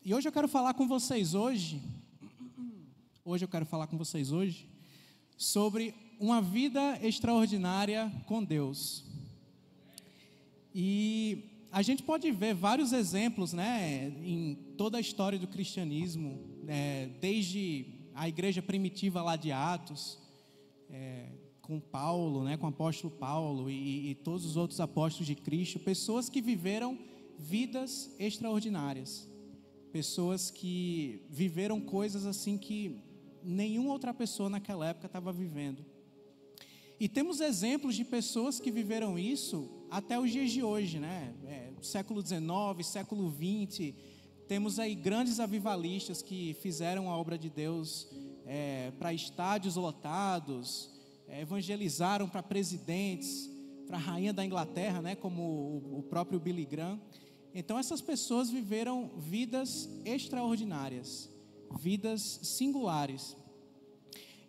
E hoje eu quero falar com vocês sobre uma vida extraordinária com Deus. E a gente pode ver vários exemplos, né, em toda a história do cristianismo, desde a igreja primitiva lá de Atos, com Paulo, né, com o apóstolo Paulo e todos os outros apóstolos de Cristo, pessoas que viveram vidas extraordinárias, pessoas que viveram coisas assim que nenhuma outra pessoa naquela época estava vivendo. E temos exemplos de pessoas que viveram isso até os dias de hoje, né? Século XIX, século XX, temos aí grandes avivalistas que fizeram a obra de Deus para estádios lotados, evangelizaram para presidentes, para a rainha da Inglaterra, né? Como o próprio Billy Graham. Então essas pessoas viveram vidas extraordinárias, vidas singulares.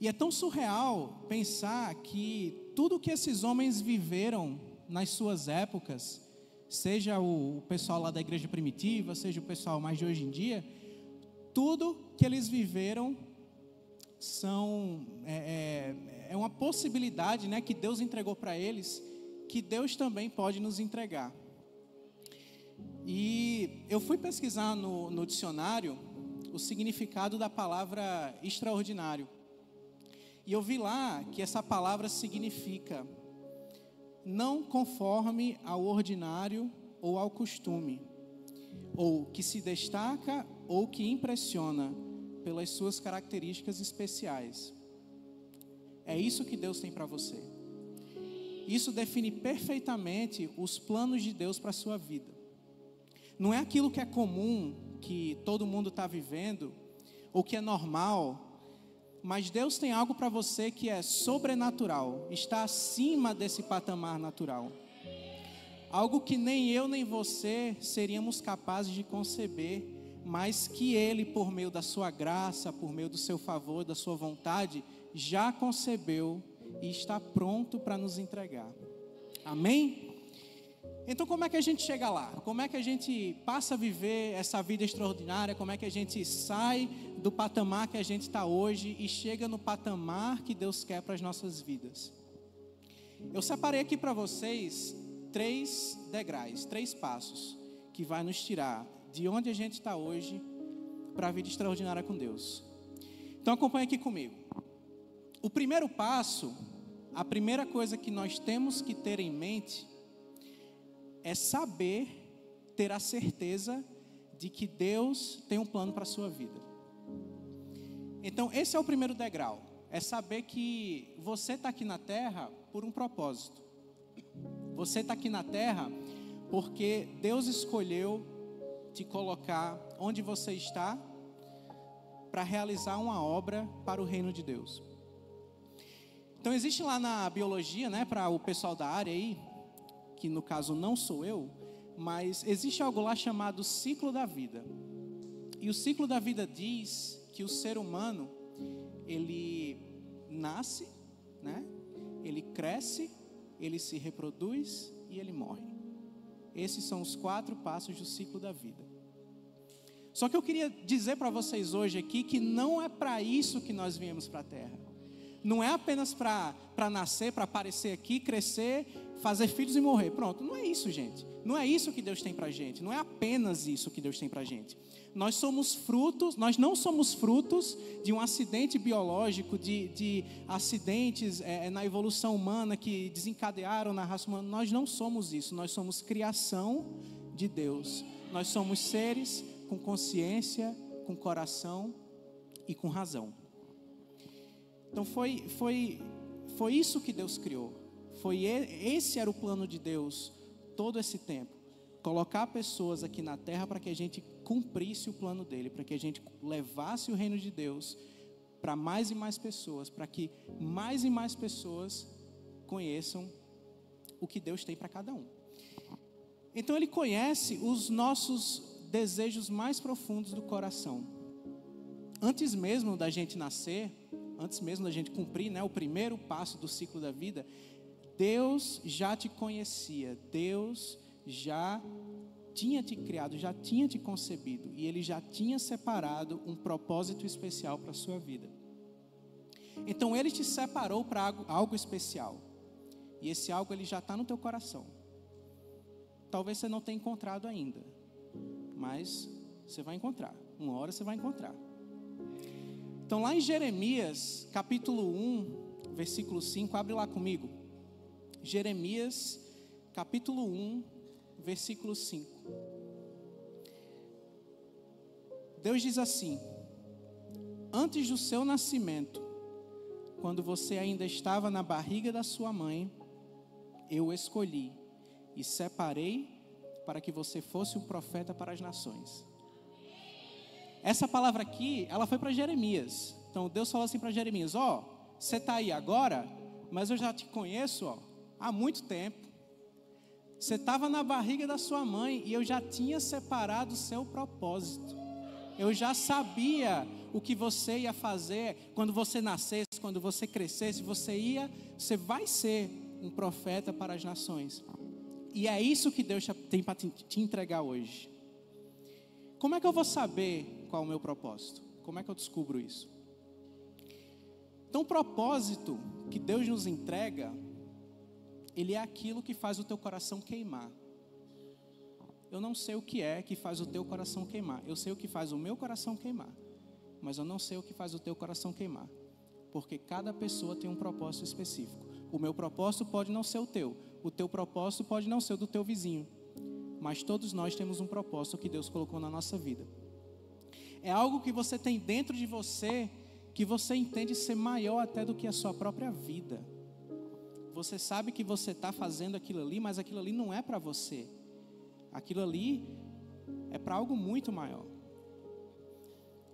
E é tão surreal pensar que tudo que esses homens viveram nas suas épocas, seja o pessoal lá da igreja primitiva, seja o pessoal mais de hoje em dia, tudo que eles viveram é uma possibilidade, né, que Deus entregou para eles, que Deus também pode nos entregar. E eu fui pesquisar no dicionário o significado da palavra extraordinário. E eu vi lá que essa palavra significa não conforme ao ordinário ou ao costume, ou que se destaca ou que impressiona pelas suas características especiais. É isso que Deus tem para você. Isso define perfeitamente os planos de Deus para a sua vida. Não é aquilo que é comum, que todo mundo está vivendo, ou que é normal, mas Deus tem algo para você que é sobrenatural, está acima desse patamar natural. Algo que nem eu nem você seríamos capazes de conceber, mas que Ele, por meio da sua graça, por meio do seu favor, da sua vontade, já concebeu e está pronto para nos entregar. Amém? Então como é que a gente chega lá? Como é que a gente passa a viver essa vida extraordinária? Como é que a gente sai do patamar que a gente está hoje e chega no patamar que Deus quer para as nossas vidas? Eu separei aqui para vocês 3 degraus, 3 passos que vai nos tirar de onde a gente está hoje para a vida extraordinária com Deus. Então acompanhe aqui comigo. O primeiro passo, a primeira coisa que nós temos que ter em mente é saber, ter a certeza de que Deus tem um plano para a sua vida. Então esse é o primeiro degrau, é saber que você está aqui na terra por um propósito. Você está aqui na terra porque Deus escolheu te colocar onde você está para realizar uma obra para o reino de Deus. Então existe lá na biologia, né, para o pessoal da área aí, que no caso não sou eu, mas existe algo lá chamado ciclo da vida. E o ciclo da vida diz que o ser humano, ele nasce, né? Ele cresce, ele se reproduz e ele morre. Esses são os 4 passos do ciclo da vida. Só que eu queria dizer para vocês hoje aqui que não é para isso que nós viemos para a Terra. Não é apenas para nascer, para aparecer aqui, crescer, fazer filhos e morrer. Pronto, não é isso, gente. Não é isso que Deus tem para a gente. Não é apenas isso que Deus tem para a gente. Nós não somos frutos de um acidente biológico, de acidentes na evolução humana que desencadearam na raça humana. Nós não somos isso. Nós somos criação de Deus. Nós somos seres com consciência, com coração e com razão. Então foi isso que Deus criou. Esse era o plano de Deus todo esse tempo. Colocar pessoas aqui na terra para que a gente cumprisse o plano dele, para que a gente levasse o reino de Deus para mais e mais pessoas, para que mais e mais pessoas conheçam o que Deus tem para cada um. Então ele conhece os nossos desejos mais profundos do coração. Antes mesmo da gente nascer, antes mesmo da gente cumprir, né, o primeiro passo do ciclo da vida, Deus já te conhecia, Deus já tinha te criado, já tinha te concebido, e Ele já tinha separado um propósito especial para a sua vida. Então Ele te separou para algo especial, e esse algo Ele já está no teu coração. Talvez você não tenha encontrado ainda, mas você vai encontrar, uma hora você vai encontrar. Então lá em Jeremias, capítulo 1, versículo 5, abre lá comigo. Jeremias, capítulo 1, versículo 5. Deus diz assim: antes do seu nascimento, quando você ainda estava na barriga da sua mãe, eu o escolhi e separei para que você fosse um profeta para as nações. Essa palavra aqui, ela foi para Jeremias. Então Deus falou assim para Jeremias: você está aí agora, mas eu já te conheço há muito tempo. Você estava na barriga da sua mãe e eu já tinha separado o seu propósito. Eu já sabia o que você ia fazer quando você nascesse, quando você crescesse. Você vai ser um profeta para as nações. E é isso que Deus tem para te entregar hoje. Como é que eu vou saber qual é o meu propósito? Como é que eu descubro isso? Então, o propósito que Deus nos entrega, ele é aquilo que faz o teu coração queimar. Eu não sei o que é que faz o teu coração queimar. Eu sei o que faz o meu coração queimar, mas eu não sei o que faz o teu coração queimar, porque cada pessoa tem um propósito específico. O meu propósito pode não ser o teu propósito pode não ser o do teu vizinho, mas todos nós temos um propósito que Deus colocou na nossa vida. É algo que você tem dentro de você, que você entende ser maior até do que a sua própria vida. Você sabe que você está fazendo aquilo ali, mas aquilo ali não é para você. Aquilo ali é para algo muito maior.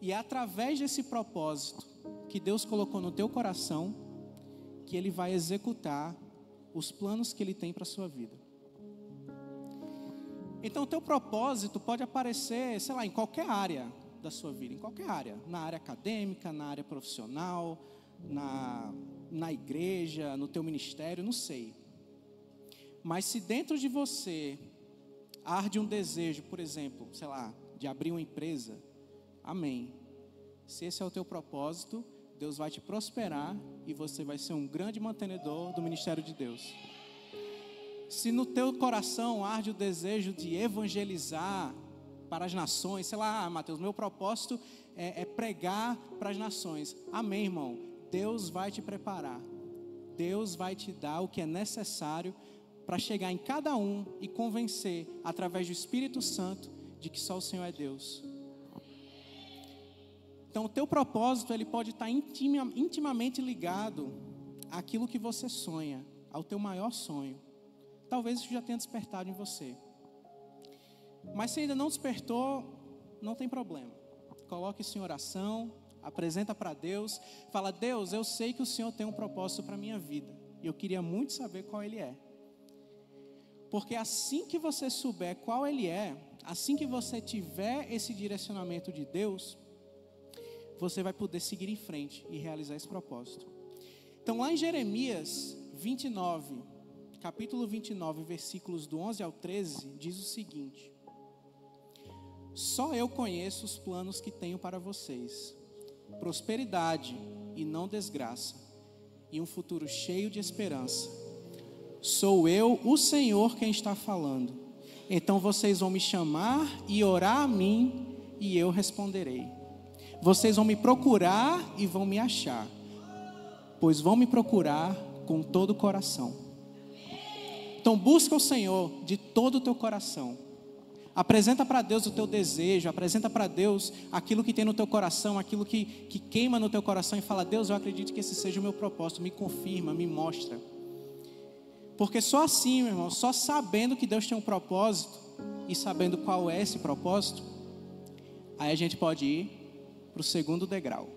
E é através desse propósito que Deus colocou no teu coração que Ele vai executar os planos que Ele tem para a sua vida. Então o teu propósito pode aparecer, sei lá, em qualquer área da sua vida, em qualquer área. Na área acadêmica, na área profissional, na igreja, no teu ministério, não sei. Mas se dentro de você arde um desejo, por exemplo, sei lá, de abrir uma empresa, amém. Se esse é o teu propósito, Deus vai te prosperar e você vai ser um grande mantenedor do ministério de Deus. Se no teu coração arde o desejo de evangelizar para as nações, sei lá, Mateus, meu propósito é pregar para as nações. Amém, irmão. Deus vai te preparar. Deus vai te dar o que é necessário para chegar em cada um e convencer, através do Espírito Santo, de que só o Senhor é Deus. Então, o teu propósito, ele pode estar intimamente ligado àquilo que você sonha, ao teu maior sonho. Talvez isso já tenha despertado em você. Mas se ainda não despertou, não tem problema. Coloque isso em oração, apresenta para Deus, fala: Deus, eu sei que o Senhor tem um propósito para a minha vida, e eu queria muito saber qual ele é. Porque assim que você souber qual ele é, assim que você tiver esse direcionamento de Deus, você vai poder seguir em frente e realizar esse propósito. Então lá em Jeremias 29, capítulo 29, versículos do 11 ao 13, diz o seguinte: só eu conheço os planos que tenho para vocês, prosperidade e não desgraça, e um futuro cheio de esperança. Sou eu, o Senhor, quem está falando. Então vocês vão me chamar e orar a mim, e eu responderei. Vocês vão me procurar e vão me achar, pois vão me procurar com todo o coração. Então busca o Senhor de todo o teu coração. Apresenta para Deus o teu desejo, apresenta para Deus aquilo que tem no teu coração, aquilo que queima no teu coração, e fala: Deus, eu acredito que esse seja o meu propósito, me confirma, me mostra. Porque só assim, meu irmão, só sabendo que Deus tem um propósito e sabendo qual é esse propósito, aí a gente pode ir para o segundo degrau.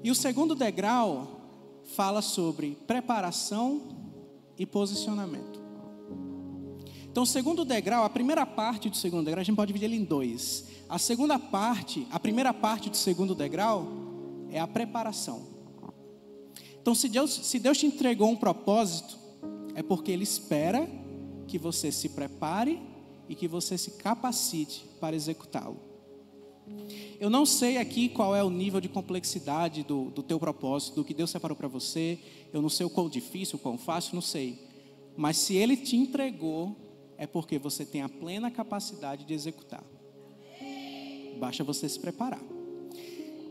E o segundo degrau fala sobre preparação e posicionamento. Então, o segundo degrau, a primeira parte do segundo degrau, a gente pode dividir ele em dois. A primeira parte do segundo degrau é a preparação. Então, se Deus te entregou um propósito, é porque Ele espera que você se prepare e que você se capacite para executá-lo. Eu não sei aqui qual é o nível de complexidade do teu propósito, do que Deus separou para você. Eu não sei o quão difícil, o quão fácil, não sei. Mas se Ele te entregou, é porque você tem a plena capacidade de executar. Basta você se preparar.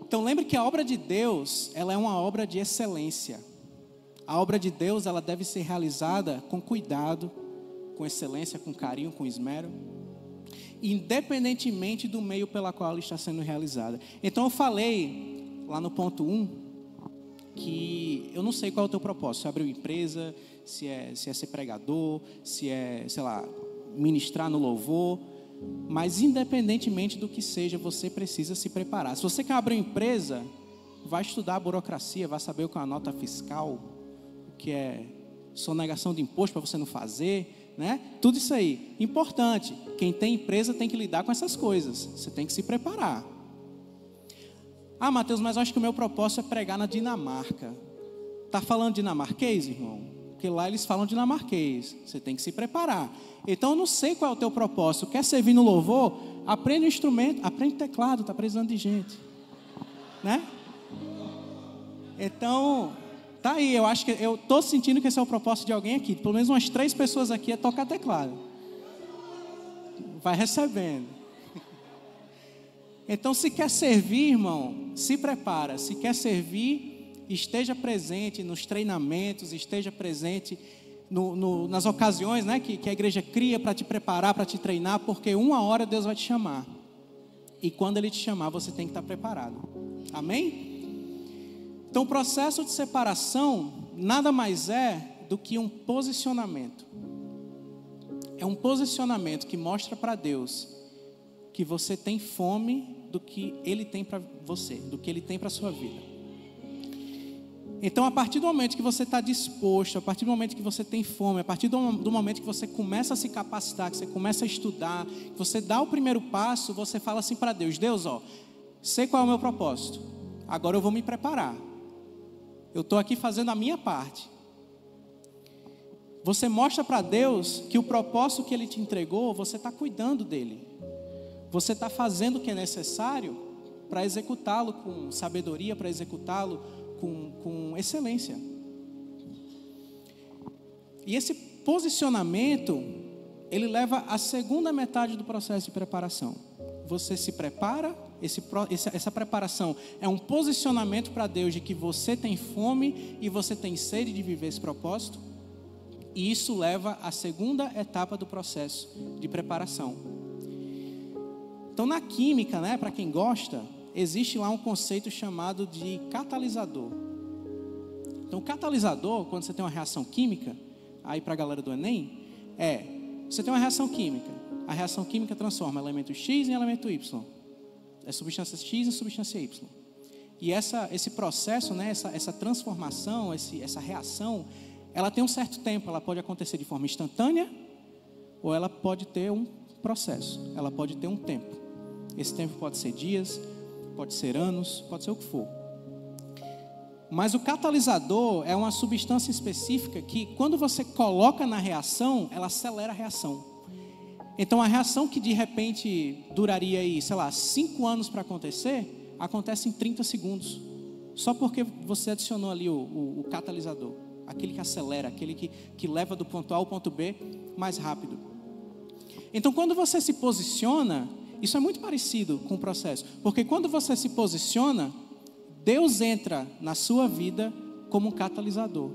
Então lembre que a obra de Deus, ela é uma obra de excelência. A obra de Deus, ela deve ser realizada com cuidado, com excelência, com carinho, com esmero, independentemente do meio pela qual ela está sendo realizada. Então eu falei lá no ponto 1 que eu não sei qual é o teu propósito, se é abrir uma empresa, se é ser pregador, se é, sei lá, ministrar no louvor, mas independentemente do que seja, você precisa se preparar. Se você quer abrir uma empresa, vai estudar a burocracia, vai saber o que é uma nota fiscal, o que é sonegação de imposto para você não fazer, né? Tudo isso aí, importante. Quem tem empresa tem que lidar com essas coisas. Você tem que se preparar. Ah, Mateus, mas eu acho que o meu propósito é pregar na Dinamarca. Tá falando dinamarquês, irmão? Porque lá eles falam dinamarquês. Você tem que se preparar. Então eu não sei qual é o teu propósito. Quer servir no louvor? Aprende o instrumento, aprende teclado, tá precisando de gente, né? Então, tá aí, eu acho que eu estou sentindo que esse é o propósito de alguém aqui. Pelo menos umas 3 pessoas aqui é tocar teclado. Vai recebendo. Então, se quer servir, irmão, se prepara. Se quer servir, esteja presente nos treinamentos, esteja presente nas ocasiões, né, que a igreja cria para te preparar, para te treinar, porque uma hora Deus vai te chamar. E quando Ele te chamar, você tem que estar preparado. Amém? Então, o processo de separação nada mais é do que um posicionamento. É um posicionamento que mostra para Deus que você tem fome do que Ele tem para você, do que Ele tem para a sua vida. Então, a partir do momento que você está disposto, a partir do momento que você tem fome, a partir do momento que você começa a se capacitar, que você começa a estudar, que você dá o primeiro passo, você fala assim para Deus: Deus, sei qual é o meu propósito, agora eu vou me preparar. Eu estou aqui fazendo a minha parte. Você mostra para Deus que o propósito que Ele te entregou, você está cuidando dele. Você está fazendo o que é necessário para executá-lo com sabedoria, para executá-lo com excelência. E esse posicionamento, ele leva à segunda metade do processo de preparação. Você se prepara, essa preparação é um posicionamento para Deus de que você tem fome e você tem sede de viver esse propósito. E isso leva à segunda etapa do processo de preparação. Então, na química, né, para quem gosta, existe lá um conceito chamado de catalisador. Então, catalisador, quando você tem uma reação química, aí para a galera do Enem, você tem uma reação química. A reação química transforma elemento X em elemento Y. É substância X em substância Y. E esse processo, né, essa transformação, essa reação, ela tem um certo tempo. Ela pode acontecer de forma instantânea ou ela pode ter um processo. Ela pode ter um tempo. Esse tempo pode ser dias, pode ser anos, pode ser o que for. Mas o catalisador é uma substância específica que, quando você coloca na reação, ela acelera a reação. Então, a reação que de repente duraria aí, 5 anos para acontecer, acontece em 30 segundos. Só porque você adicionou ali o catalisador. Aquele que acelera, aquele que leva do ponto A ao ponto B mais rápido. Então, quando você se posiciona, isso é muito parecido com o processo. Porque quando você se posiciona, Deus entra na sua vida como um catalisador.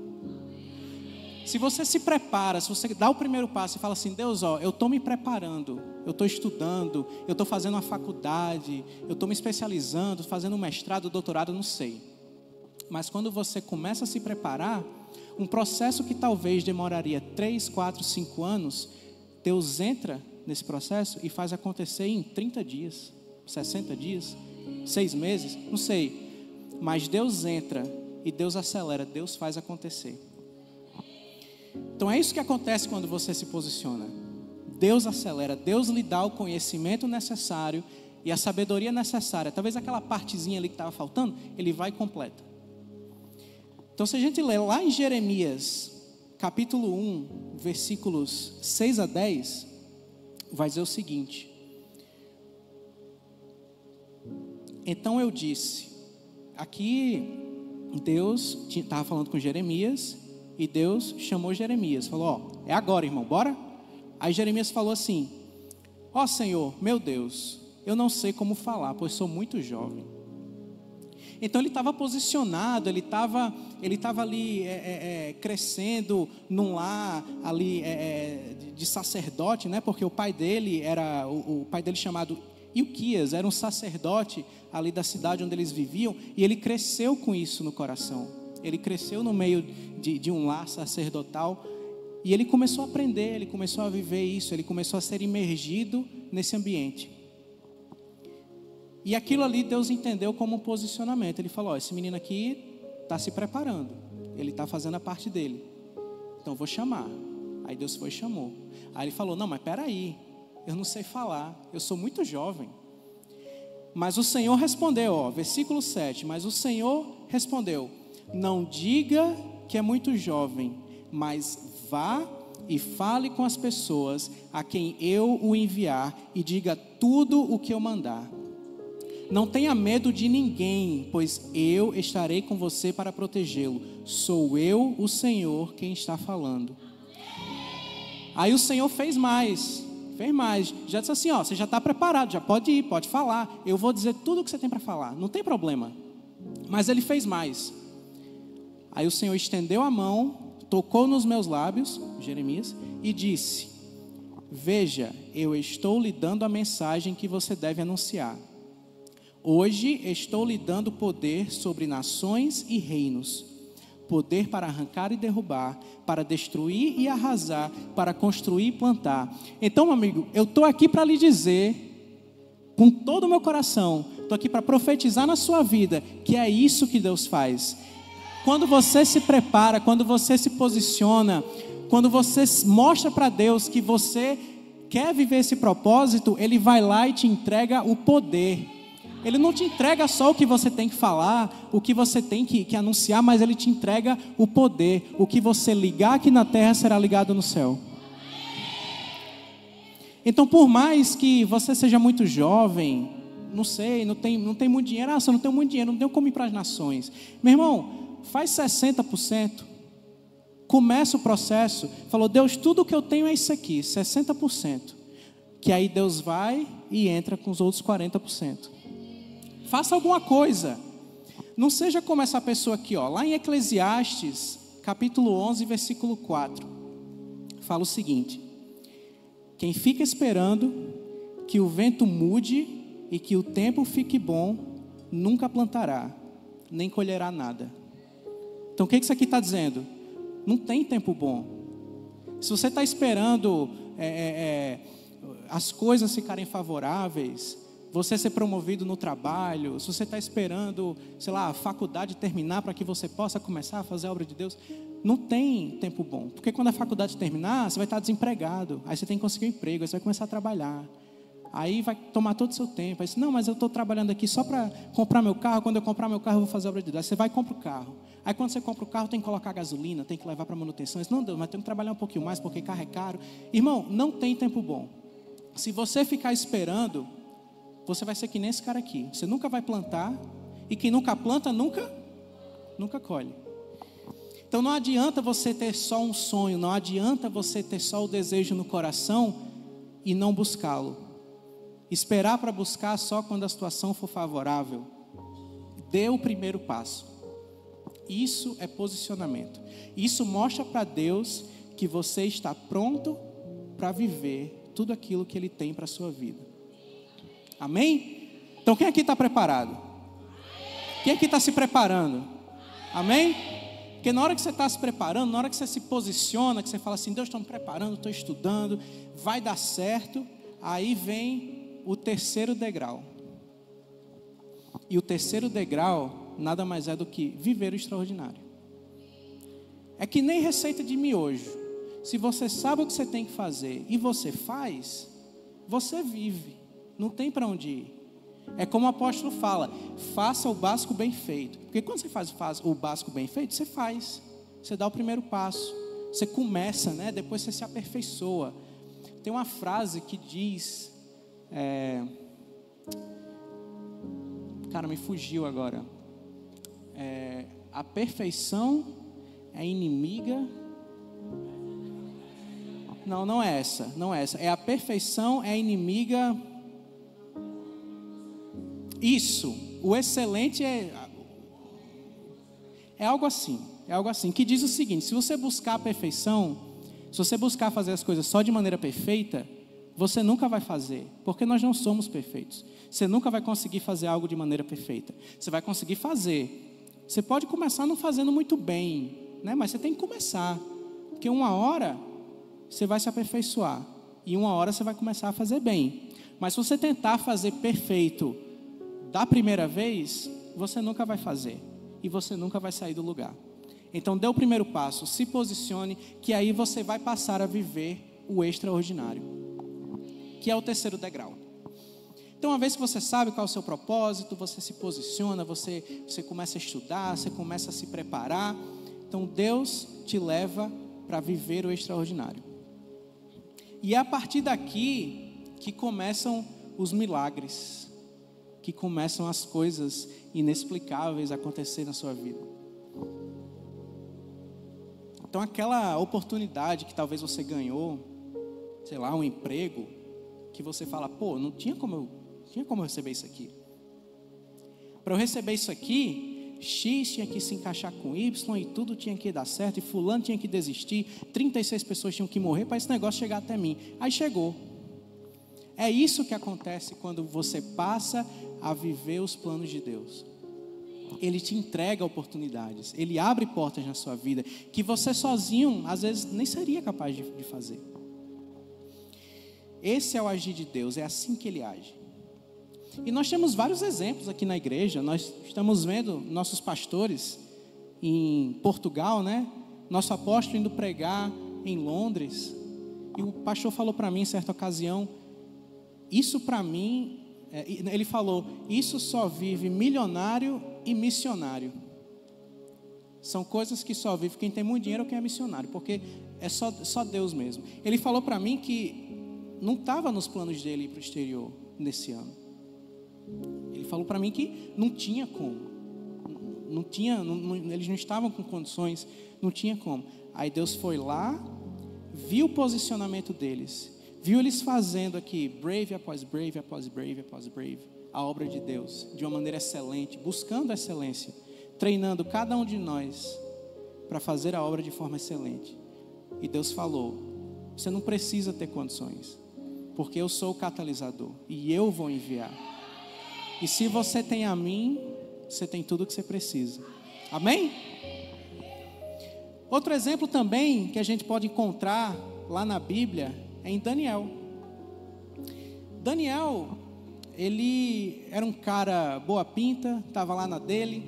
Se você se prepara, se você dá o primeiro passo e fala assim: Deus, eu estou me preparando, eu estou estudando, eu estou fazendo uma faculdade, eu estou me especializando, fazendo um mestrado, doutorado, não sei. Mas quando você começa a se preparar, um processo que talvez demoraria 3, 4, 5 anos, Deus entra nesse processo e faz acontecer em 30 dias, 60 dias, 6 meses, não sei. Mas Deus entra e Deus acelera, Deus faz acontecer. Então é isso que acontece quando você se posiciona. Deus acelera, Deus lhe dá o conhecimento necessário e a sabedoria necessária. Talvez aquela partezinha ali que estava faltando, Ele vai e completa. Então, se a gente ler lá em Jeremias, capítulo 1, versículos 6 a 10, vai dizer o seguinte: então eu disse, aqui Deus estava falando com Jeremias, e Deus chamou Jeremias, falou, é agora, irmão, bora? Aí Jeremias falou assim, Senhor, meu Deus, eu não sei como falar, pois sou muito jovem. Então ele estava posicionado, ele estava ali crescendo num lar ali de sacerdote, né? Porque o pai dele era, o pai dele chamado Ilquias, era um sacerdote ali da cidade onde eles viviam, e ele cresceu com isso no coração. Ele cresceu no meio de um lar sacerdotal, e ele começou a aprender, ele começou a viver isso, ele começou a ser imergido nesse ambiente. E aquilo ali Deus entendeu como um posicionamento. Ele falou, esse menino aqui está se preparando, ele está fazendo a parte dele, então vou chamar. Aí Deus foi e chamou. Aí ele falou, não, mas peraí, eu não sei falar, eu sou muito jovem. Mas o Senhor respondeu, versículo 7, mas o Senhor respondeu, não diga que é muito jovem, mas vá e fale com as pessoas a quem eu o enviar, e diga tudo o que eu mandar. Não tenha medo de ninguém, pois eu estarei com você para protegê-lo. Sou eu, o Senhor, quem está falando. Aí o Senhor fez mais. Já disse assim, você já está preparado, já pode ir, pode falar. Eu vou dizer tudo o que você tem para falar, não tem problema. Mas ele fez mais. Aí o Senhor estendeu a mão, tocou nos meus lábios, Jeremias, e disse, veja, eu estou lhe dando a mensagem que você deve anunciar. Hoje estou lhe dando poder sobre nações e reinos, poder para arrancar e derrubar, para destruir e arrasar, para construir e plantar. Então, meu amigo, eu estou aqui para lhe dizer, com todo o meu coração, estou aqui para profetizar na sua vida, que é isso que Deus faz. Quando você se prepara, quando você se posiciona, quando você mostra para Deus que você quer viver esse propósito, Ele vai lá e te entrega o poder. Ele não te entrega só o que você tem que falar, o que você tem que anunciar, mas Ele te entrega o poder. O que você ligar aqui na terra será ligado no céu. Então, por mais que você seja muito jovem, não sei, não tem muito dinheiro, eu não tenho muito dinheiro, não tenho como ir para as nações. Meu irmão, faz 60%, começa o processo, falou, Deus, tudo que eu tenho é isso aqui, 60%. Que aí Deus vai e entra com os outros 40%. Faça alguma coisa. Não seja como essa pessoa aqui, lá em Eclesiastes, capítulo 11, versículo 4. Fala o seguinte: quem fica esperando que o vento mude e que o tempo fique bom, nunca plantará, nem colherá nada. Então o que isso aqui está dizendo? Não tem tempo bom. Se você está esperando as coisas ficarem favoráveis, você ser promovido no trabalho, se você está esperando, sei lá, a faculdade terminar para que você possa começar a fazer a obra de Deus, não tem tempo bom. Porque quando a faculdade terminar, você vai estar desempregado, aí você tem que conseguir um emprego, aí você vai começar a trabalhar. Aí vai tomar todo o seu tempo. Aí você, não, mas eu estou trabalhando aqui só para comprar meu carro, quando eu comprar meu carro eu vou fazer a obra de Deus. Aí você vai e compra o carro. Aí quando você compra o carro tem que colocar gasolina, tem que levar para manutenção. Aí você, não, Deus, mas tem que trabalhar um pouquinho mais porque carro é caro. Irmão, não tem tempo bom. Se você ficar esperando, você vai ser que nem esse cara aqui. Você nunca vai plantar, e quem nunca planta, nunca colhe. Então não adianta você ter só um sonho, não adianta você ter só o desejo no coração e não buscá-lo. Esperar para buscar só quando a situação for favorável. Dê o primeiro passo. Isso é posicionamento. Isso mostra para Deus que você está pronto para viver tudo aquilo que Ele tem para a sua vida. Amém? Então quem aqui está preparado? Quem aqui está se preparando? Amém? Porque na hora que você está se preparando, na hora que você se posiciona, que você fala assim, Deus, estou me preparando, estou estudando, vai dar certo, aí vem o terceiro degrau. E o terceiro degrau nada mais é do que viver o extraordinário. É que nem receita de miojo. Se você sabe o que você tem que fazer e você faz, você vive. Não tem para onde ir. É como o apóstolo fala, faça o básico bem feito. Porque quando você faz o básico bem feito, você faz. Você dá o primeiro passo. Você começa, né? Depois você se aperfeiçoa. Tem uma frase que diz... Cara, me fugiu agora. A perfeição é inimiga... Não é essa. É a perfeição é inimiga... Isso. O excelente é algo assim. É algo assim, que diz o seguinte: se você buscar a perfeição, se você buscar fazer as coisas só de maneira perfeita, você nunca vai fazer, porque nós não somos perfeitos. Você nunca vai conseguir fazer algo de maneira perfeita. Você vai conseguir fazer. Você pode começar não fazendo muito bem, né? Mas você tem que começar, porque uma hora você vai se aperfeiçoar e uma hora você vai começar a fazer bem. Mas se você tentar fazer perfeito da primeira vez, você nunca vai fazer e você nunca vai sair do lugar. Então dê o primeiro passo, se posicione, que aí você vai passar a viver o extraordinário, que é o terceiro degrau. Então, uma vez que você sabe qual é o seu propósito, você se posiciona, você começa a estudar, você começa a se preparar. Então Deus te leva para viver o extraordinário. E é a partir daqui que começam os milagres, que começam as coisas inexplicáveis a acontecer na sua vida. Então aquela oportunidade que talvez você ganhou, sei lá, um emprego, que você fala, pô, não tinha como eu receber isso aqui. Para eu receber isso aqui, X tinha que se encaixar com Y e tudo tinha que dar certo, e fulano tinha que desistir, 36 pessoas tinham que morrer para esse negócio chegar até mim. Aí chegou. É isso que acontece quando você passa a viver os planos de Deus. Ele te entrega oportunidades, Ele abre portas na sua vida que você sozinho, às vezes, nem seria capaz de fazer. Esse é o agir de Deus, é assim que Ele age. E nós temos vários exemplos aqui na igreja. Nós estamos vendo nossos pastores em Portugal, né? Nosso apóstolo indo pregar em Londres. E o pastor falou para mim em certa ocasião, isso para mim, ele falou, isso só vive milionário e missionário. São coisas que só vive quem tem muito dinheiro ou quem é missionário, porque é só Deus mesmo. Ele falou para mim que não estava nos planos dele ir para o exterior nesse ano. Ele falou para mim que não tinha como. Eles não estavam com condições, não tinha como. Aí Deus foi lá, viu o posicionamento deles, viu eles fazendo aqui, brave após brave, após brave, após brave, a obra de Deus, de uma maneira excelente, buscando a excelência, treinando cada um de nós para fazer a obra de forma excelente. E Deus falou, você não precisa ter condições, porque eu sou o catalisador e eu vou enviar. E se você tem a mim, você tem tudo o que você precisa. Amém? Outro exemplo também que a gente pode encontrar lá na Bíblia é em Daniel. Daniel, ele era um cara boa pinta, estava lá na dele.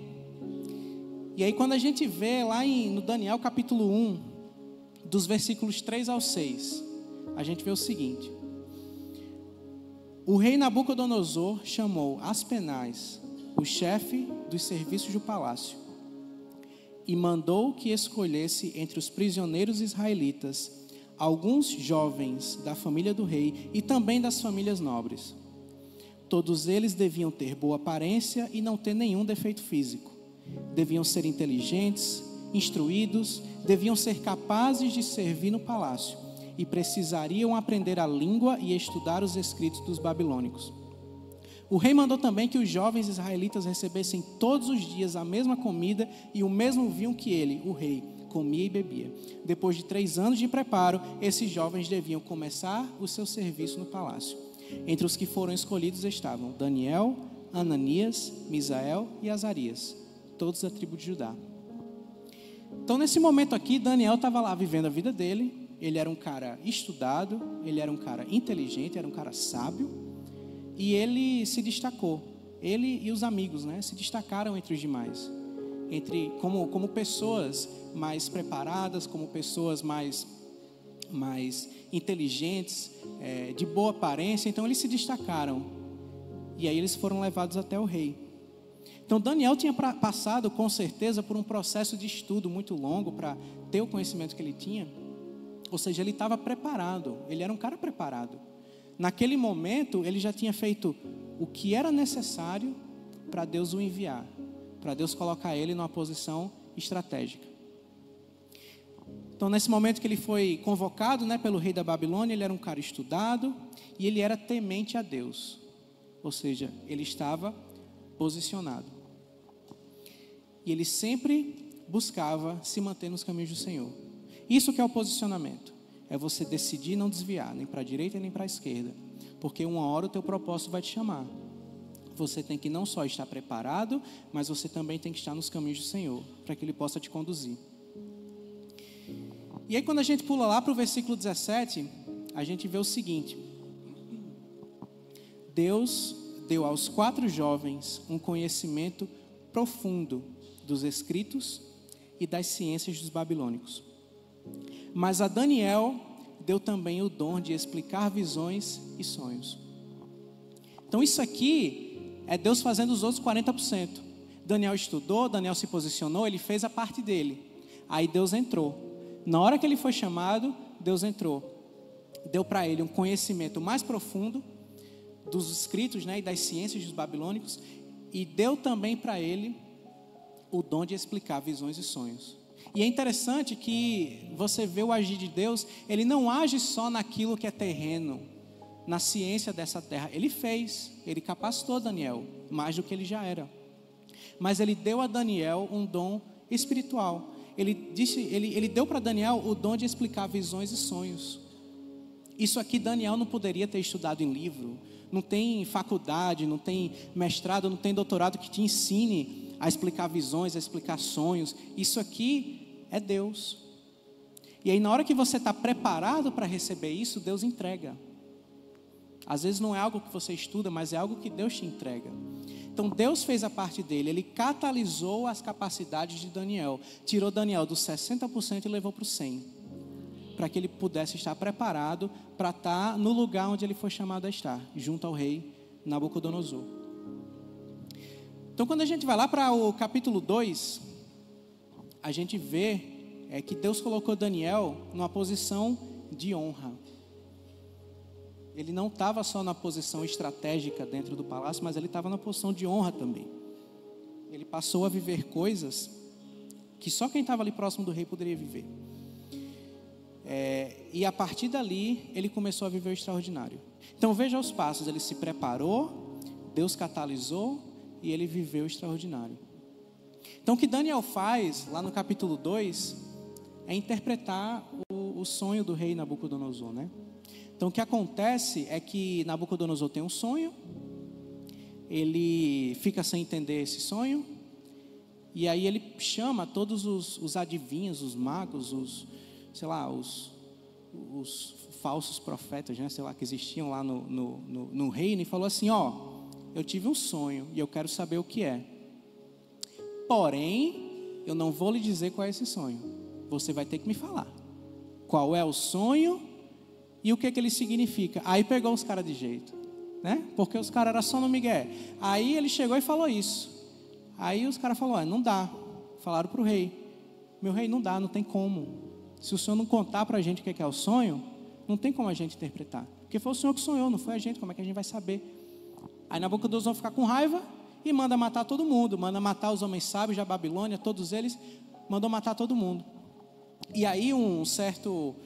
E aí quando a gente vê lá no Daniel capítulo 1, dos versículos 3 ao 6, a gente vê o seguinte: o rei Nabucodonosor chamou Aspenaz, o chefe dos serviços do palácio, e mandou que escolhesse entre os prisioneiros israelitas alguns jovens da família do rei e também das famílias nobres. Todos eles deviam ter boa aparência e não ter nenhum defeito físico. Deviam ser inteligentes, instruídos, deviam ser capazes de servir no palácio e precisariam aprender a língua e estudar os escritos dos babilônicos. O rei mandou também que os jovens israelitas recebessem todos os dias a mesma comida e o mesmo vinho que ele, o rei, comia e bebia. Depois de 3 anos de preparo, esses jovens deviam começar o seu serviço no palácio. Entre os que foram escolhidos estavam Daniel, Ananias, Misael e Azarias, todos da tribo de Judá. Então, nesse momento aqui, Daniel estava lá vivendo a vida dele. Ele era um cara estudado, ele era um cara inteligente, era um cara sábio, e ele se destacou. Ele e os amigos, né, se destacaram entre os demais, como pessoas mais preparadas, como pessoas mais inteligentes, de boa aparência. Então eles se destacaram, e aí eles foram levados até o rei. Então Daniel tinha passado com certeza por um processo de estudo muito longo para ter o conhecimento que ele tinha. Ou seja, ele estava preparado, ele era um cara preparado. Naquele momento ele já tinha feito o que era necessário para Deus o enviar, para Deus colocar ele numa posição estratégica. Então nesse momento que ele foi convocado, né, pelo rei da Babilônia, ele era um cara estudado e ele era temente a Deus. Ou seja, ele estava posicionado. E ele sempre buscava se manter nos caminhos do Senhor. Isso que é o posicionamento. É você decidir não desviar, nem para a direita nem para a esquerda. Porque uma hora o teu propósito vai te chamar. Você tem que não só estar preparado, mas você também tem que estar nos caminhos do Senhor, para que Ele possa te conduzir. E aí quando a gente pula lá para o versículo 17, a gente vê o seguinte: Deus deu aos 4 jovens um conhecimento profundo dos escritos e das ciências dos babilônicos. Mas a Daniel deu também o dom de explicar visões e sonhos. Então isso aqui é Deus fazendo os outros 40%. Daniel estudou, Daniel se posicionou, ele fez a parte dele. Aí Deus entrou. Na hora que ele foi chamado, Deus entrou. Deu para ele um conhecimento mais profundo dos escritos, né, e das ciências dos babilônicos. E deu também para ele o dom de explicar visões e sonhos. E é interessante que você vê o agir de Deus, Ele não age só naquilo que é terreno, na ciência dessa terra. Ele fez, Ele capacitou Daniel, mais do que ele já era. Mas Ele deu a Daniel um dom espiritual. Ele deu para Daniel o dom de explicar visões e sonhos. Isso aqui Daniel não poderia ter estudado em livro. Não tem faculdade, não tem mestrado, não tem doutorado que te ensine a explicar visões, a explicar sonhos. Isso aqui é Deus. E aí na hora que você está preparado para receber isso, Deus entrega. Às vezes não é algo que você estuda, mas é algo que Deus te entrega. Então Deus fez a parte dele, Ele catalisou as capacidades de Daniel. Tirou Daniel dos 60% e levou para o 100%. Para que ele pudesse estar preparado para estar no lugar onde ele foi chamado a estar, junto ao rei Nabucodonosor. Então quando a gente vai lá para o capítulo 2, a gente vê que Deus colocou Daniel numa posição de honra. Ele não estava só na posição estratégica dentro do palácio, mas ele estava na posição de honra também. Ele passou a viver coisas que só quem estava ali próximo do rei poderia viver. E a partir dali, ele começou a viver o extraordinário. Então veja os passos, ele se preparou, Deus catalisou e ele viveu o extraordinário. Então o que Daniel faz, lá no capítulo 2, é interpretar o sonho do rei Nabucodonosor, né? Então o que acontece é que Nabucodonosor tem um sonho, ele fica sem entender esse sonho, e aí ele chama todos os adivinhos, os magos, os falsos profetas, né, que existiam lá no reino, e falou assim: eu tive um sonho e eu quero saber o que é. Porém, eu não vou lhe dizer qual é esse sonho. Você vai ter que me falar qual é o sonho e o que ele significa. Aí pegou os caras de jeito, né? Porque os caras eram só no migué. Aí ele chegou e falou isso. Aí os caras falaram: não dá. Falaram para o rei: meu rei, não dá, não tem como. Se o senhor não contar para a gente o que é o sonho, não tem como a gente interpretar. Porque foi o senhor que sonhou, não foi a gente, como é que a gente vai saber? Aí Nabucodonosor vai ficar com raiva e manda matar todo mundo. Manda matar os homens sábios da Babilônia, todos eles, mandou matar todo mundo. E aí um certo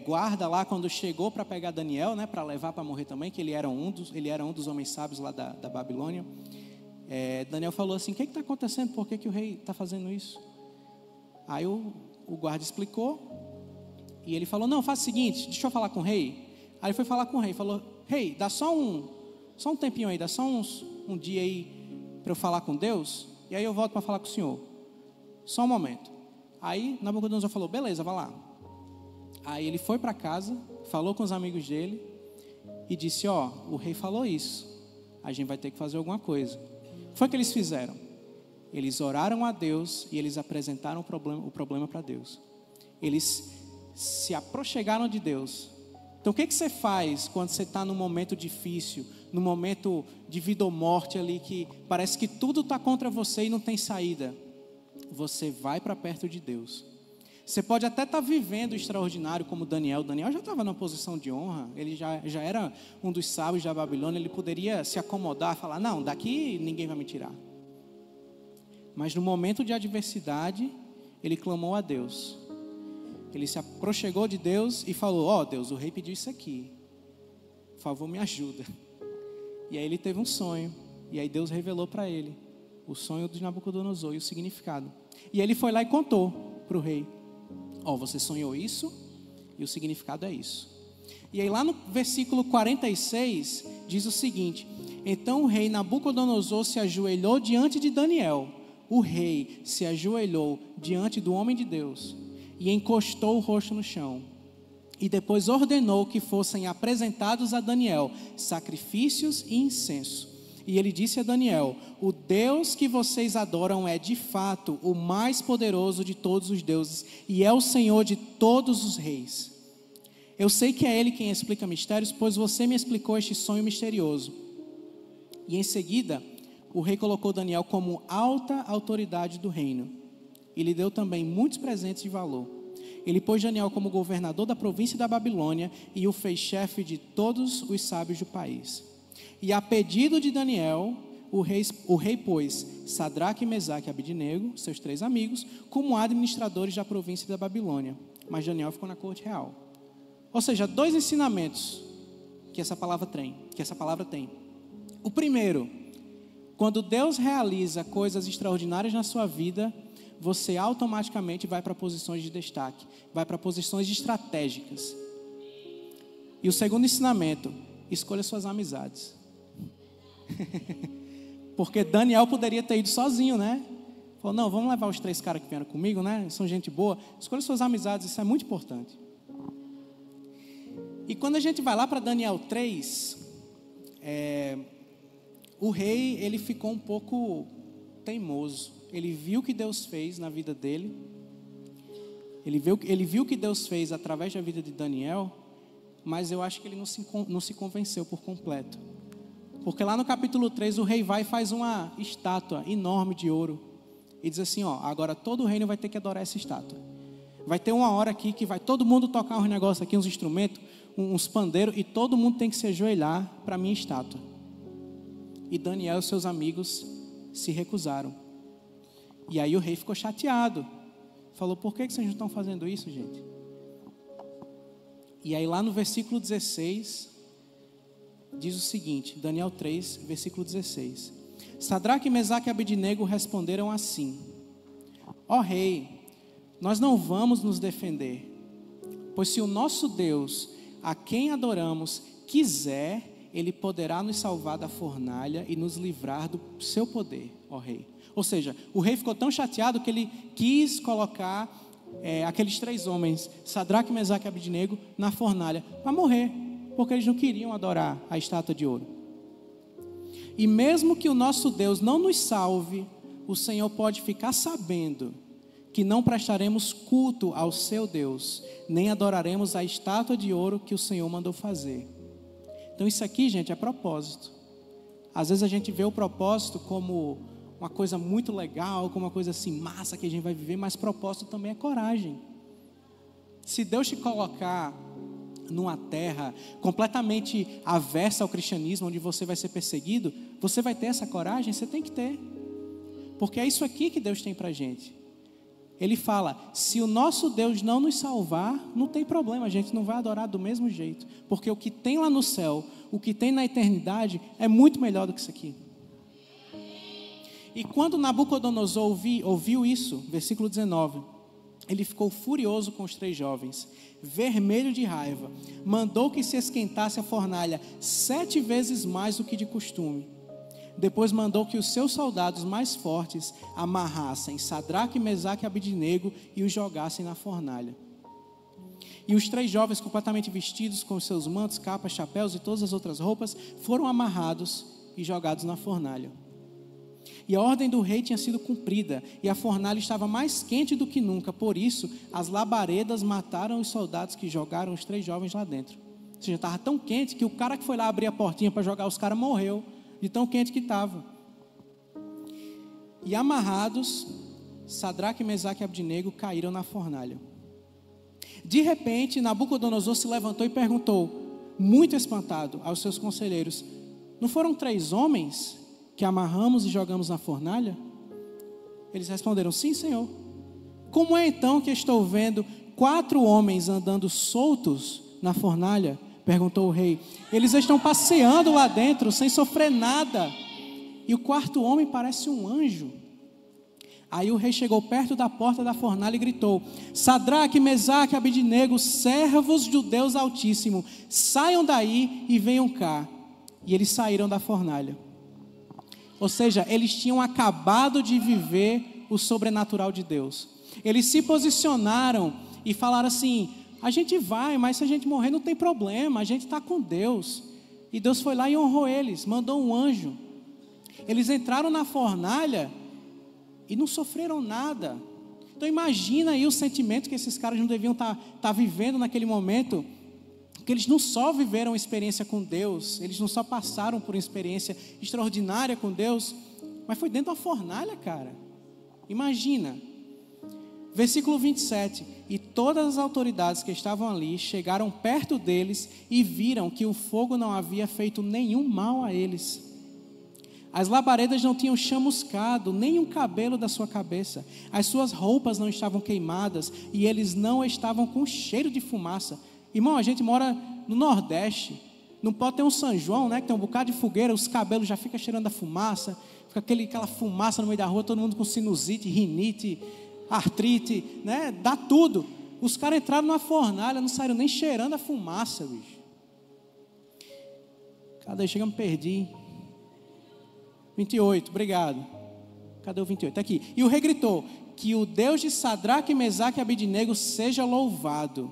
guarda lá, quando chegou para pegar Daniel, né, para levar para morrer também, que ele era um dos homens sábios lá da Babilônia, Daniel falou assim: o que está acontecendo? Por que o rei está fazendo isso? Aí o guarda explicou, e ele falou: não, faz o seguinte, deixa eu falar com o rei. Aí ele foi falar com o rei, falou: rei, dá só um tempinho aí, dá só um dia aí para eu falar com Deus, e aí eu volto para falar com o senhor. Só um momento. Aí Nabucodonosor falou: beleza, vai lá. Aí ele foi para casa, falou com os amigos dele e disse: o rei falou isso, a gente vai ter que fazer alguma coisa. Foi o que eles fizeram. Eles oraram a Deus e eles apresentaram o problema para Deus. Eles se aproximaram de Deus. Então o que você faz quando você está num momento difícil, no momento de vida ou morte ali, que parece que tudo está contra você e não tem saída, você vai para perto de Deus. Você pode até estar vivendo o extraordinário como Daniel. Daniel já estava numa posição de honra, ele já era um dos sábios da Babilônia, ele poderia se acomodar, falar, não, daqui ninguém vai me tirar. Mas no momento de adversidade, ele clamou a Deus. Ele se aproximou de Deus e falou, ó Deus, o rei pediu isso aqui, por favor me ajuda. E aí ele teve um sonho, e aí Deus revelou para ele o sonho de Nabucodonosor e o significado. E ele foi lá e contou para o rei, ó, você sonhou isso e o significado é isso. E aí lá no versículo 46 diz o seguinte, então o rei Nabucodonosor se ajoelhou diante de Daniel. O rei se ajoelhou diante do homem de Deus e encostou o rosto no chão. E depois ordenou que fossem apresentados a Daniel sacrifícios e incenso. E ele disse a Daniel, o Deus que vocês adoram é de fato o mais poderoso de todos os deuses e é o Senhor de todos os reis. Eu sei que é Ele quem explica mistérios, pois você me explicou este sonho misterioso. E em seguida, o rei colocou Daniel como alta autoridade do reino e lhe deu também muitos presentes de valor. Ele pôs Daniel como governador da província da Babilônia e o fez chefe de todos os sábios do país. E a pedido de Daniel, o rei pôs Sadraque, Mesaque e Abednego, seus 3 amigos, como administradores da província da Babilônia. Mas Daniel ficou na corte real. Ou seja, 2 ensinamentos que essa palavra tem. O primeiro, quando Deus realiza coisas extraordinárias na sua vida, você automaticamente vai para posições de destaque, vai para posições estratégicas. E o segundo ensinamento, escolha suas amizades. Porque Daniel poderia ter ido sozinho, né? Falou, não, vamos levar os 3 caras que vieram comigo, né? São gente boa. Escolha suas amizades, isso é muito importante. E quando a gente vai lá para Daniel 3, o rei, ele ficou um pouco teimoso. Ele viu o que Deus fez na vida dele. Ele viu o que Deus fez através da vida de Daniel, mas eu acho que ele não se convenceu por completo. Porque lá no capítulo 3, o rei vai e faz uma estátua enorme de ouro. E diz assim, ó, agora todo o reino vai ter que adorar essa estátua. Vai ter uma hora aqui que vai todo mundo tocar uns negócios aqui, uns instrumentos, uns pandeiros, e todo mundo tem que se ajoelhar para a minha estátua. E Daniel e seus amigos se recusaram. E aí o rei ficou chateado. Falou, por que vocês não estão fazendo isso, gente? E aí lá no versículo 16, diz o seguinte, Daniel 3, versículo 16. Sadraque, Mesaque e Abednego responderam assim, ó rei, nós não vamos nos defender, pois se o nosso Deus, a quem adoramos, quiser, Ele poderá nos salvar da fornalha e nos livrar do seu poder, ó rei. Ou seja, o rei ficou tão chateado que ele quis colocar aqueles 3 homens, Sadraque, Mesaque e Abednego, na fornalha, para morrer, porque eles não queriam adorar a estátua de ouro. E mesmo que o nosso Deus não nos salve, o Senhor pode ficar sabendo que não prestaremos culto ao seu Deus, nem adoraremos a estátua de ouro que o Senhor mandou fazer. Então isso aqui, gente, é propósito. Às vezes a gente vê o propósito como uma coisa muito legal, como uma coisa assim, massa que a gente vai viver, mas propósito também é coragem. Se Deus te colocar numa terra completamente aversa ao cristianismo, onde você vai ser perseguido, você vai ter essa coragem? Você tem que ter. Porque é isso aqui que Deus tem pra gente. Ele fala, se o nosso Deus não nos salvar, não tem problema, a gente não vai adorar do mesmo jeito. Porque o que tem lá no céu, o que tem na eternidade, é muito melhor do que isso aqui. E quando Nabucodonosor ouviu isso, versículo 19, ele ficou furioso com os 3 jovens, vermelho de raiva, mandou que se esquentasse a fornalha 7 vezes mais do que de costume. Depois mandou que os seus soldados mais fortes amarrassem Sadraque, Mesaque e Abednego e os jogassem na fornalha. E os 3 jovens, completamente vestidos com seus mantos, capas, chapéus e todas as outras roupas, foram amarrados e jogados na fornalha. E a ordem do rei tinha sido cumprida, e a fornalha estava mais quente do que nunca. Por isso, as labaredas mataram os soldados que jogaram os 3 jovens lá dentro. Ou seja, estava tão quente que o cara que foi lá abrir a portinha para jogar os caras morreu, de tão quente que estava. E amarrados, Sadraque, Mesaque e Abdinego caíram na fornalha. De repente, Nabucodonosor se levantou e perguntou, muito espantado, aos seus conselheiros: não foram 3 homens que amarramos e jogamos na fornalha? Eles responderam: sim, Senhor. Como é então que estou vendo 4 homens andando soltos na fornalha? Perguntou o rei. Eles estão passeando lá dentro sem sofrer nada. E o 4º homem parece um anjo. Aí o rei chegou perto da porta da fornalha e gritou: Sadraque, Mesaque e Abdinego, servos do Deus Altíssimo, saiam daí e venham cá. E eles saíram da fornalha. Ou seja, eles tinham acabado de viver o sobrenatural de Deus. Eles se posicionaram e falaram assim: a gente vai, mas se a gente morrer não tem problema, a gente está com Deus. E Deus foi lá e honrou eles, mandou um anjo. Eles entraram na fornalha e não sofreram nada. Então imagina aí o sentimento que esses caras não deviam estar vivendo naquele momento, porque eles não só viveram experiência com Deus, eles não só passaram por uma experiência extraordinária com Deus, mas foi dentro da fornalha, cara. Imagina. Versículo 27, e todas as autoridades que estavam ali chegaram perto deles e viram que o fogo não havia feito nenhum mal a eles. As labaredas não tinham chamuscado nem um cabelo da sua cabeça, as suas roupas não estavam queimadas e eles não estavam com cheiro de fumaça. Irmão, a gente mora no Nordeste, não pode ter um São João, né, que tem um bocado de fogueira, os cabelos já ficam cheirando a fumaça, fica aquela fumaça no meio da rua, todo mundo com sinusite, rinite, artrite, né? Dá tudo. Os caras entraram numa fornalha, não saíram nem cheirando a fumaça, bicho. Cadê? Chega, me perdi. 28, obrigado. Cadê o 28? Tá aqui. E o rei gritou: que o Deus de Sadraque, Mesaque e Abdinego seja louvado.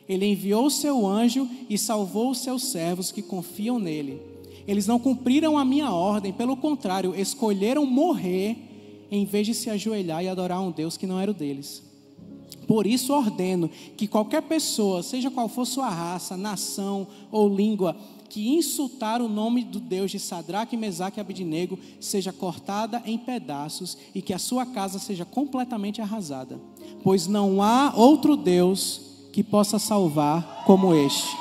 Ele enviou o seu anjo e salvou os seus servos que confiam nele. Eles não cumpriram a minha ordem, pelo contrário, escolheram morrer em vez de se ajoelhar e adorar um Deus que não era o deles. Por isso ordeno que qualquer pessoa, seja qual for sua raça, nação ou língua, que insultar o nome do Deus de Sadraque, Mesaque e Abdinego, seja cortada em pedaços e que a sua casa seja completamente arrasada. Pois não há outro Deus que possa salvar como este.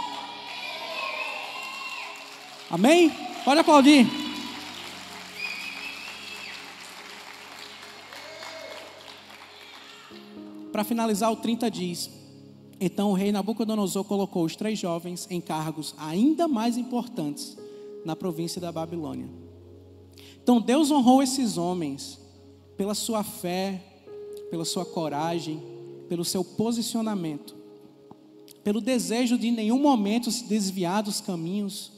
Amém? Pode aplaudir. Para finalizar, o 30 diz: então o rei Nabucodonosor colocou os 3 jovens em cargos ainda mais importantes na província da Babilônia. Então Deus honrou esses homens pela sua fé, pela sua coragem, pelo seu posicionamento, pelo desejo de em nenhum momento se desviar dos caminhos.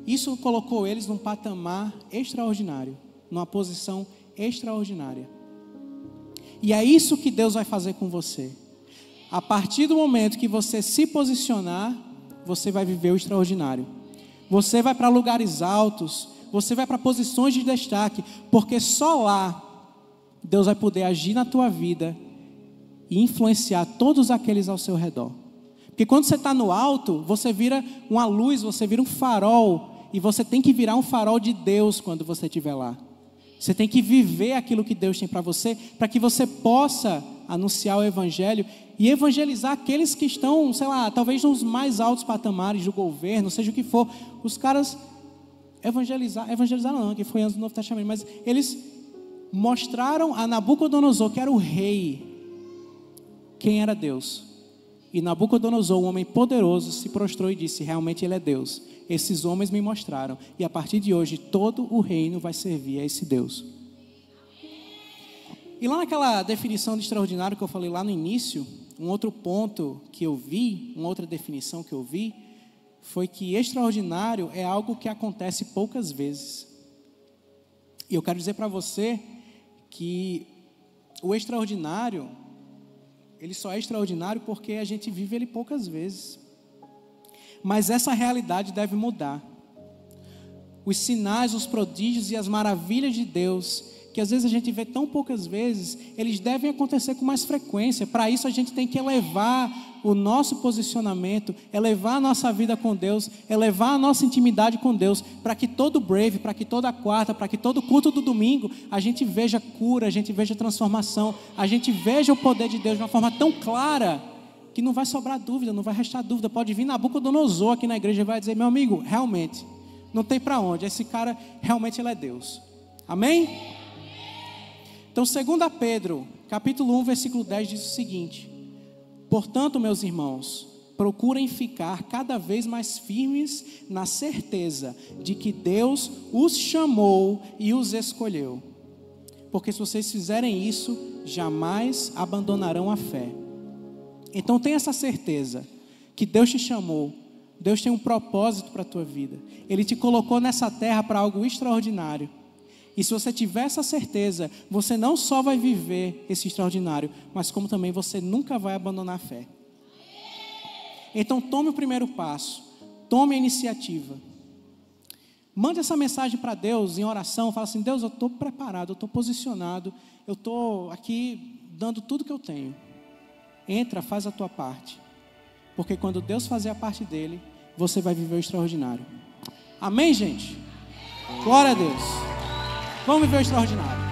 Isso colocou eles num patamar extraordinário, numa posição extraordinária. E é isso que Deus vai fazer com você. A partir do momento que você se posicionar, você vai viver o extraordinário. Você vai para lugares altos, você vai para posições de destaque, porque só lá Deus vai poder agir na tua vida e influenciar todos aqueles ao seu redor. Porque quando você está no alto, você vira uma luz, você vira um farol, e você tem que virar um farol de Deus quando você estiver lá. Você tem que viver aquilo que Deus tem para você, para que você possa anunciar o Evangelho e evangelizar aqueles que estão, sei lá, talvez nos mais altos patamares do governo, seja o que for. Os caras evangelizaram não, que foi antes do Novo Testamento, mas eles mostraram a Nabucodonosor, que era o rei, quem era Deus. E Nabucodonosor, um homem poderoso, se prostrou e disse: realmente ele é Deus. Esses homens me mostraram, e a partir de hoje todo o reino vai servir a esse Deus. E lá naquela definição de extraordinário que eu falei lá no início, um outro ponto que eu vi, uma outra definição que eu vi, foi que extraordinário é algo que acontece poucas vezes. E eu quero dizer para você que o extraordinário, ele só é extraordinário porque a gente vive ele poucas vezes. Mas essa realidade deve mudar. Os sinais, os prodígios e as maravilhas de Deus que às vezes a gente vê tão poucas vezes, eles devem acontecer com mais frequência. Para isso a gente tem que elevar o nosso posicionamento, elevar a nossa vida com Deus, elevar a nossa intimidade com Deus, para que todo Brave, para que toda quarta, para que todo culto do domingo, a gente veja cura, a gente veja transformação, a gente veja o poder de Deus de uma forma tão clara, que não vai sobrar dúvida, não vai restar dúvida. Pode vir Nabucodonosor aqui na igreja e vai dizer: meu amigo, realmente, não tem para onde, esse cara realmente ele é Deus. Amém? Então 2 Pedro, capítulo 1, versículo 10 diz o seguinte: portanto, meus irmãos, procurem ficar cada vez mais firmes na certeza de que Deus os chamou e os escolheu. Porque se vocês fizerem isso, jamais abandonarão a fé. Então tenha essa certeza que Deus te chamou, Deus tem um propósito para a tua vida. Ele te colocou nessa terra para algo extraordinário. E se você tiver essa certeza, você não só vai viver esse extraordinário, mas como também você nunca vai abandonar a fé. Então tome o primeiro passo, tome a iniciativa. Mande essa mensagem para Deus em oração, fala assim: Deus, eu estou preparado, eu estou posicionado, eu estou aqui dando tudo que eu tenho. Entra, faz a tua parte. Porque quando Deus fazer a parte dele, você vai viver o extraordinário. Amém, gente? Glória a Deus. Vamos viver o extraordinário.